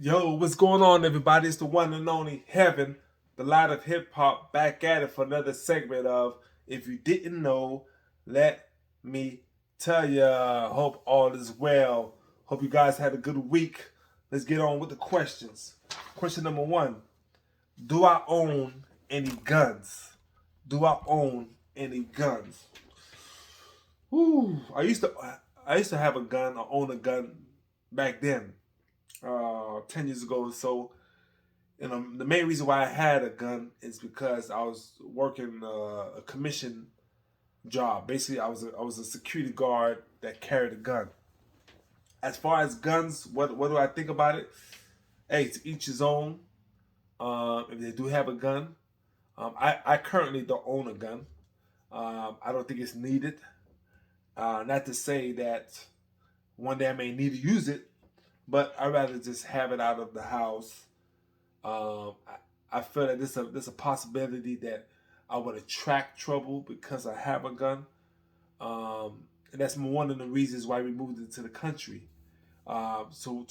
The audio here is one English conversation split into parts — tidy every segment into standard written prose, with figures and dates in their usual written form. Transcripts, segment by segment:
Yo, what's going on, everybody? It's the one and only Heaven, the light of hip hop, back at it for another segment of If You Didn't Know, Let Me Tell Ya. Hope all is well. Hope you guys had a good week. Let's get on with the questions. Question number one: Do I own any guns? Do I own any guns? Whew, I used to have a gun, or own a gun back then, 10 years ago or so. The main reason why I had a gun is because I was working a commission job. Basically, I was a security guard that carried a gun. As far as guns, what do I think about it? Hey, to each his own. If they do have a gun, I currently don't own a gun. I don't think it's needed. Not to say that one day I may need to use it, but I'd rather just have it out of the house. I feel that there's a possibility that I would attract trouble because I have a gun, and that's one of the reasons why we moved into the country. So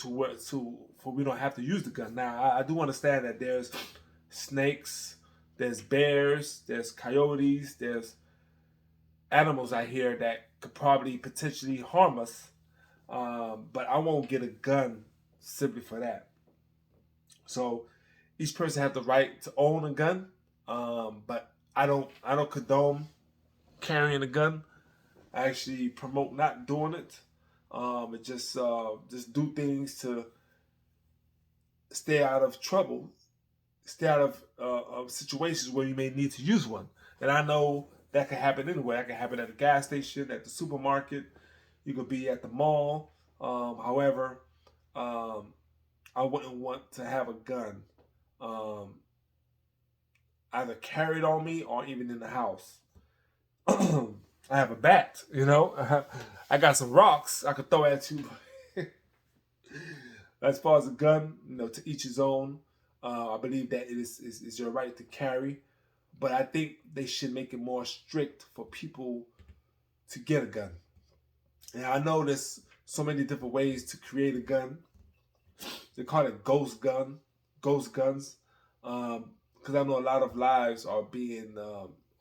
for we don't have to use the gun. Now I do understand that there's snakes, there's bears, there's coyotes, there's animals out here that could probably potentially harm us. But I won't get a gun simply for that. So each person has the right to own a gun, but I don't condone carrying a gun. I actually promote not doing it. And just do things to stay out of trouble, stay out of situations where you may need to use one. And I know that can happen anywhere. That can happen at a gas station, at the supermarket. You could be at the mall. However, um, I wouldn't want to have a gun um, either carried on me or even in the house. I have a bat, I got some rocks I could throw at you. As far as a gun, to each his own. I believe that it is your right to carry, but I think they should make it more strict for people to get a gun. And I know there's so many different ways to create a gun. They call it ghost guns, because I know a lot of lives are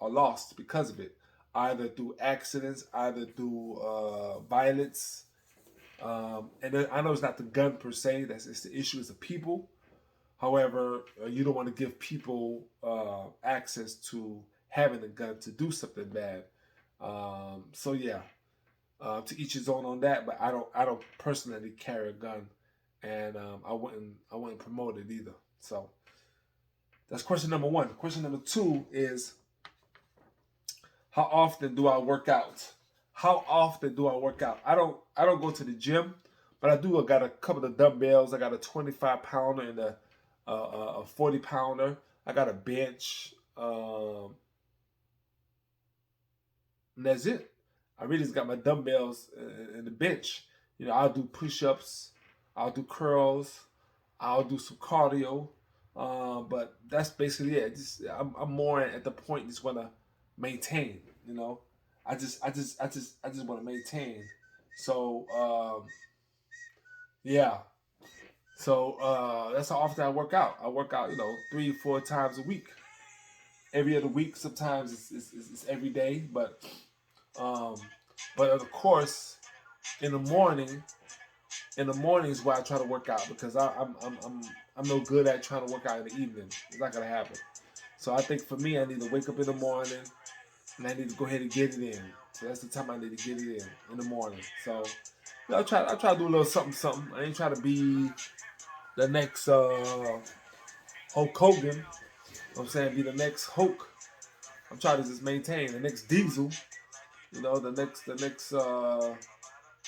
lost because of it, either through accidents, either through violence. And then I know it's not the gun per se. That's it's the issue. Is the people. However, you don't want to give people access to having a gun to do something bad. So yeah, to each his own on that. But I don't personally carry a gun, and I wouldn't promote it either. So that's question number one. Question number two is, how often do I work out? How often do I work out? I don't go to the gym, but I do. I got a couple of dumbbells. I got a 25 pounder and a 40 pounder. I got a bench. And that's it. I really just got my dumbbells and the bench. I'll do push-ups, I'll do curls, I'll do some cardio. But that's basically it. I'm more at the point just want to maintain. I just want to maintain. So yeah. So that's how often I work out. I work out, 3, 4 times a week. Every other week, sometimes it's every day, um, but of course, in the morning, in the mornings where I try to work out because I'm no good at trying to work out in the evening. It's not gonna happen. So I think for me, I need to wake up in the morning and I need to go ahead and get it in. So that's the time I need to get it in the morning. So I try to do a little something something. I ain't trying to be the next Hulk Hogan. You know what I'm saying, be the next Hulk. I'm trying to just maintain the next Diesel. The next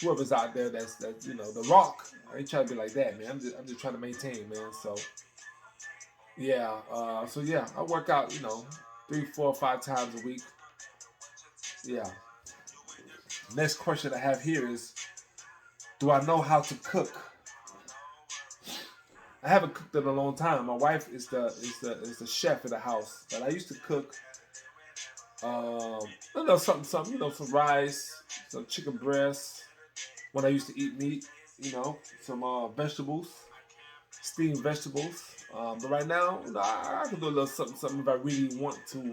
whoever's out there that's the Rock. I ain't trying to be like that, man. I'm just trying to maintain, man. So yeah, I work out, 3, 4, 5 times a week. Yeah. Next question I have here is, do I know how to cook? I haven't cooked in a long time. My wife is the chef in the house, but I used to cook. Something, some rice, some chicken breast. When I used to eat meat, some vegetables. steamed vegetables. But right now, I can do a little something, something if I really want to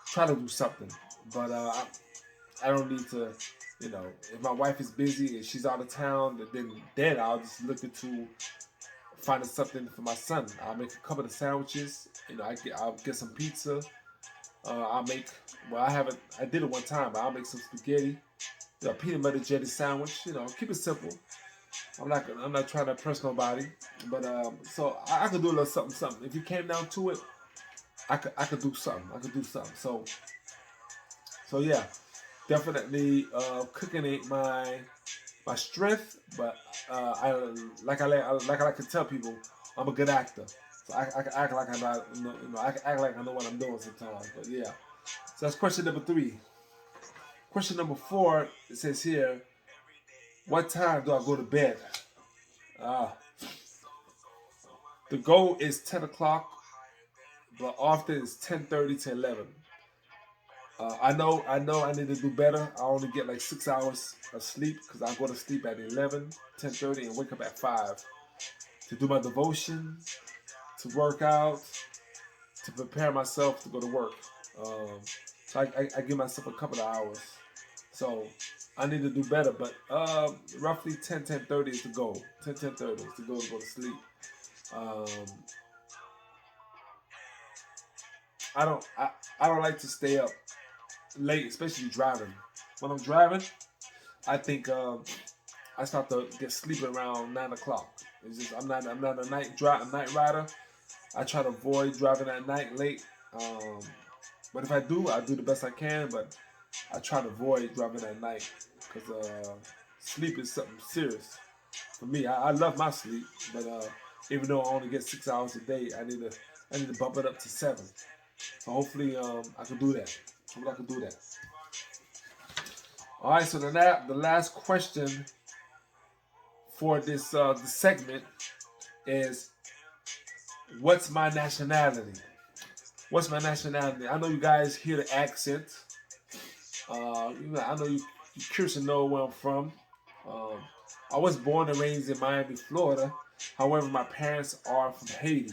try to do something. But I don't need to, if my wife is busy and she's out of town, then I'll just look into finding something for my son. I'll make a couple of sandwiches. I'll get some pizza. I'll make. Well, I did it one time, but I'll make some spaghetti. Peanut butter jelly sandwich. Keep it simple. I'm not trying to impress nobody, but so I could do a little something, something. If you came down to it, I could do something. I could do something. So yeah, definitely cooking ain't my strength, but I like to tell people, I'm a good actor. So I can act like I can act like I know what I'm doing sometimes. But yeah, so that's question number 3. Question number 4, it says here, what time do I go to bed? Uh, the goal is 10 o'clock, but often it's 10:30 to 11. I need to do better. I only get like 6 hours of sleep because I go to sleep at 11, 10:30, and wake up at 5 to do my devotion, to work out, to prepare myself to go to work. Um, so I give myself a couple of hours. So I need to do better, but roughly 10:30 is the goal. 10:30 is the goal to go to sleep. Um, I don't like to stay up late, especially driving. When I'm driving, I think I start to get sleepy around 9 o'clock. It's just I'm not a night rider. I try to avoid driving at night late. Um, but if I do, I do the best I can. But I try to avoid driving at night because sleep is something serious for me. I love my sleep, but even though I only get 6 hours a day, I need to bump it up to 7. So hopefully I can do that. Hopefully I can do that. All right. So the last question for this segment is, what's my nationality? What's my nationality? I know you guys hear the accent. I know you're curious to know where I'm from. Um, I was born and raised in Miami, Florida. However, my parents are from Haiti.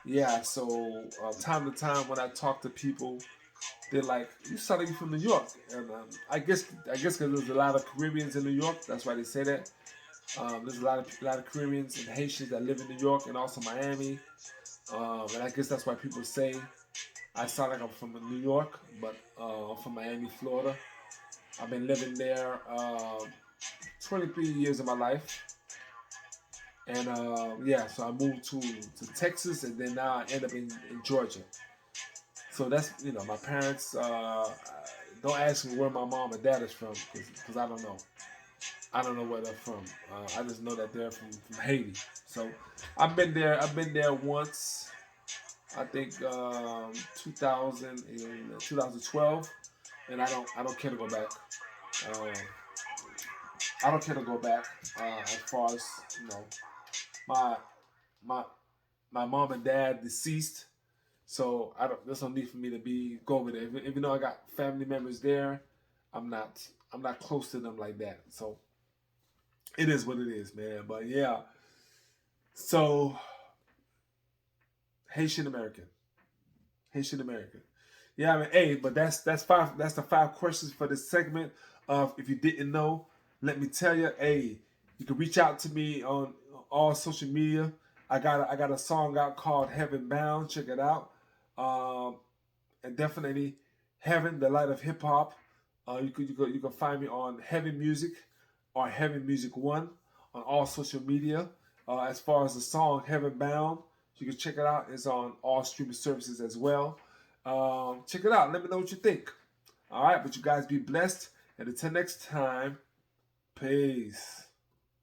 Yeah, so time to time when I talk to people, they're like, "You sound like you from New York," and I guess because there's a lot of Caribbeans in New York, that's why they say that. There's a lot of Caribbeans and Haitians that live in New York and also Miami, and I guess that's why people say I sound like I'm from New York, but I'm from Miami, Florida. I've been living there 23 years of my life, and yeah, so I moved to Texas, and then now I end up in Georgia. So that's my parents. Don't ask me where my mom and dad is from because I don't know. I don't know where they're from. I just know that they're from Haiti. So I've been there once. I think 2000 in 2012, and I don't care to go back. Um, I don't care to go back as far as my my my mom and dad deceased, so I don't. There's no need for me to go over there. Even though I got family members there, I'm not I'm not close to them like that. So it is what it is, man. But yeah, so Haitian American, Haitian American. Yeah, I mean, hey, but that's five. That's the 5 questions for this segment. Of if you didn't know, let me tell you. Hey, you can reach out to me on all social media. I got a song out called Heaven Bound. Check it out. Um, and definitely Heaven, the light of hip hop. You can find me on Heaven Music or Heaven Music One on all social media. As far as the song Heaven Bound, you can check it out. It's on all streaming services as well. Check it out. Let me know what you think. All right, but you guys be blessed. And until next time, peace.